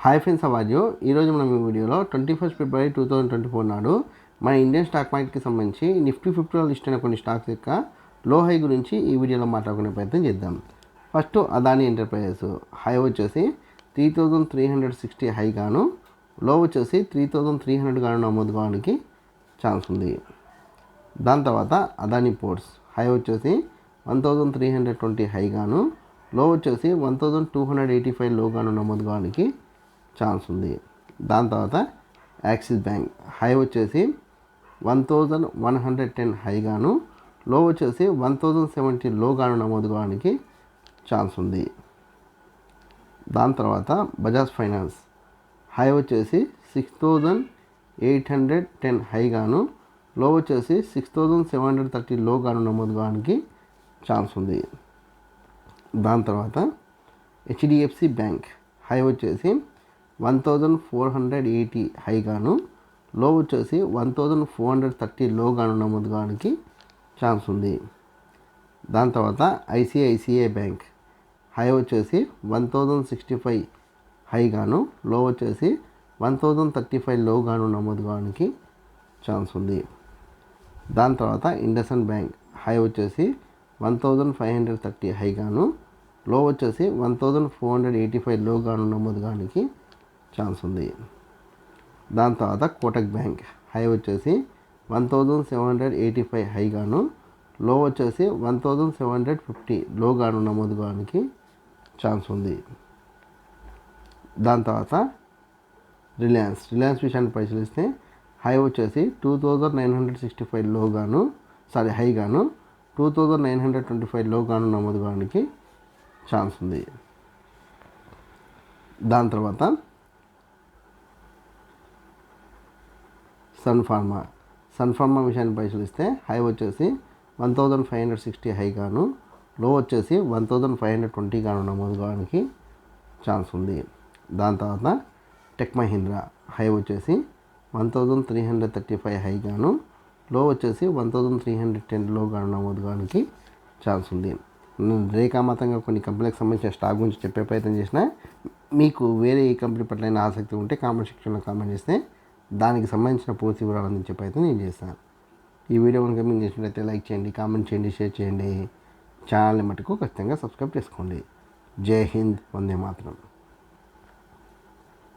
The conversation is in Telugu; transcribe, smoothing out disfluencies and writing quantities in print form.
హాయ్ ఫ్రెండ్స్, అవార్డు ఈరోజు మనం ఈ వీడియోలో 21 ఫిబ్రవరి 2024 నాడు మన ఇండియన్ స్టాక్ మార్కెట్కి సంబంధించి నిఫ్టీ 50లో లిస్ట్ అయిన కొన్ని స్టాక్స్ యొక్క లో హై గురించి ఈ వీడియోలో మాట్లాడుకునే ప్రయత్నం చేద్దాం. ఫస్ట్ అదాని ఎంటర్ప్రైజెస్ హై వచ్చేసి 3360 హై గాను, లో వచ్చేసి 3300 గాను నమోదు కావడానికి ఛాన్స్ ఉంది. దాని తర్వాత అదాని పోర్ట్స్ హై వచ్చేసి 1320 హై గాను, లో వచ్చేసి 1285 లో గాను నమోదు కావడానికి ఛాన్స్ ఉంది. దాని తర్వాత యాక్సిస్ బ్యాంక్ హై వచ్చేసి 1110 హై గాను, లో వచ్చేసి 1070 లో గాను నమోదు కావడానికి ఛాన్స్ ఉంది. దాని తర్వాత బజాజ్ ఫైనాన్స్ హై వచ్చేసి 6810 హై గాను, లో వచ్చేసి 6730 లో గాను నమోదు కావడానికి ఛాన్స్ ఉంది. దాని తర్వాత హెచ్డిఎఫ్సి బ్యాంక్ హై వచ్చేసి 1480 హై గాను, లో వచ్చేసి 1430 లో గాను నమోదు కావడానికి ఛాన్స్ ఉంది. దాని తర్వాత ఐసిఐసిఐ బ్యాంక్ హై వచ్చేసి 1065 హై గాను, లో వచ్చేసి 1035 లో గాను నమోదు కావడానికి ఛాన్స్ ఉంది. దాని తర్వాత ఇండస్ఇండ్ బ్యాంక్ హై వచ్చేసి 1530 హై గాను, లో వచ్చేసి 1485 లో గాను నమోదు కావడానికి ఛాన్స్ ఉంది. దాని తర్వాత కోటక్ బ్యాంక్ హై వచ్చేసి 1785 హై గాను, లో వచ్చేసి 1750 లో గాను నమోదు కావడానికి ఛాన్స్ ఉంది. దాని తర్వాత రిలయన్స్ విషయాన్ని పరిశీలిస్తే హై వచ్చేసి 2965 లో గాను హై గాను, 2925 లో గాను నమోదు కావడానికి ఛాన్స్ ఉంది. దాని తర్వాత సన్ ఫార్మా విషయాన్ని పరిశీలిస్తే హై వచ్చేసి 1560 హై గాను, లో వచ్చేసి 1520 గాను నమోదు కావడానికి ఛాన్స్ ఉంది. దాని తర్వాత టెక్ మహీంద్రా హై వచ్చేసి 1335 హై గాను, లో వచ్చేసి 1310 లో గాను నమోదు కావడానికి ఛాన్స్ ఉంది. రేఖామాతంగా కొన్ని కంపెనీలకు సంబంధించిన స్టాక్ గురించి చెప్పే ప్రయత్నం చేసిన మీకు వేరే ఏ కంపెనీ పట్ల ఆసక్తి ఉంటే కామెంట్ సెక్షన్లో కామెంట్ చేస్తే దానికి సంబంధించిన పూర్తి వివరాలు అందించే ప్రయత్నం నేను చేస్తాను. ఈ వీడియో కనుక మీకు నచ్చినట్లయితే లైక్ చేయండి, కామెంట్ చేయండి, షేర్ చేయండి. ఛానల్ని మటుకు ఖచ్చితంగా సబ్స్క్రైబ్ చేసుకోండి. జై హింద్, వందే మాతరం.